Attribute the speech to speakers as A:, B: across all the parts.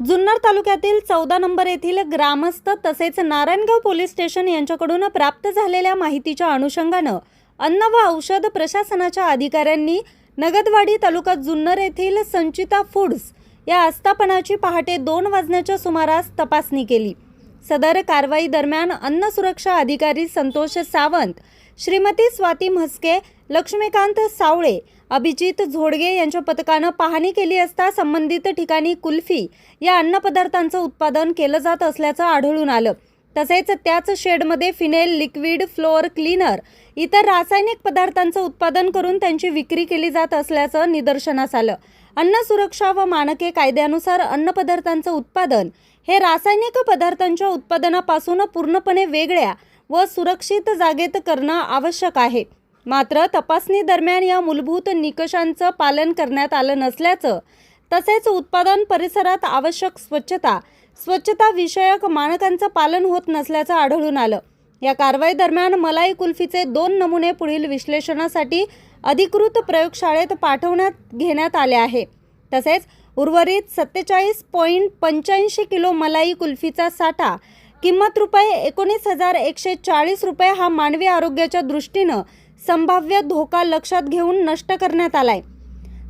A: जुन्नर तालुक्यातील 14 नंबर येथील ग्रामस्थ तसेच नारायणगाव पोलीस स्टेशन यांच्याकडून प्राप्त झालेल्या माहितीच्या अनुषंगानं अन्न व औषध प्रशासनाच्या अधिकाऱ्यांनी नगदवाडी तालुका जुन्नर येथील संचिता फूड्स या आस्थापनाची पहाटे 2 वाजण्याच्या सुमारास तपासणी केली। सदर कारवाई दरम्यान अन्न सुरक्षा अधिकारी संतोष सावंत, श्रीमती स्वाती म्हस्के, लक्ष्मीकांत सावळे, अभिजित झोडगे यांच्या पथकानं पाहणी केली असता संबंधित ठिकाणी कुल्फी या अन्नपदार्थांचं उत्पादन केलं जात असल्याचं आढळून आलं। तसेच त्याच शेडमध्ये फिनेल, लिक्विड, फ्लोअर क्लीनर इतर रासायनिक पदार्थांचं उत्पादन करून त्यांची विक्री केली जात असल्याचं निदर्शनास आलं। अन्न सुरक्षा व मानके कायद्यानुसार अन्नपदार्थांचं उत्पादन हे रासायनिक पदार्थांच्या उत्पादनापासून पूर्णपणे वेगळ्या व सुरक्षित जागेत करणं आवश्यक आहे। मात्र तपासणी दरम्यान या मूलभूत निकषांचं पालन करण्यात आलं नसल्याचं तसेच उत्पादन परिसरात आवश्यक स्वच्छता विषयक मानकांचं पालन होत नसल्याचं आढळून आलं। या कारवाई दरम्यान मलाई कुल्फीचे 2 नमुने पुढील विश्लेषणासाठी अधिकृत प्रयोगशाळेत घेण्यात आले आहे। तसेच उर्वरित 47.85 किलो मलाई कुल्फीचा साठा किंमत ₹19,140 हा मानवी आरोग्याच्या दृष्टीनं संभाव्य धोका लक्षात घेऊन नष्ट करण्यात आलाय।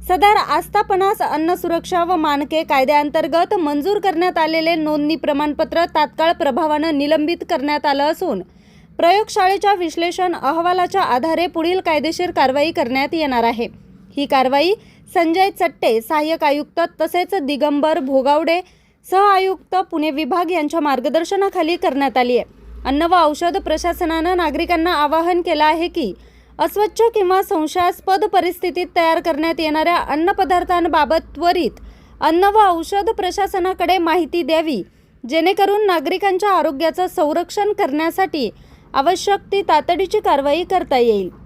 A: सदर आस्थापनास अन्न सुरक्षा व मानके कायद्याअंतर्गत मंजूर करण्यात आलेले नोंदणी प्रमाणपत्र तात्काळ प्रभावानं निलंबित करण्यात आलं असून प्रयोगशाळेच्या विश्लेषण अहवालाच्या आधारे पुढील कायदेशीर कारवाई करण्यात येणार आहे। ही कारवाई संजय चट्टे, सहाय्यक आयुक्त, तसेच दिगंबर भोगावडे, सह आयुक्त पुणे विभाग यांच्या मार्गदर्शनाखाली करण्यात आली आहे। अन्न व औषध प्रशासनानं नागरिकांना आवाहन केलं आहे की अस्वच्छ किंवा संशयास्पद परिस्थितीत तयार करण्यात येणाऱ्या अन्नपदार्थांबाबत त्वरित अन्न व औषध प्रशासनाकडे माहिती द्यावी, जेणेकरून नागरिकांच्या आरोग्याचं संरक्षण करण्यासाठी आवश्यक ती तातडीची कारवाई करता येईल।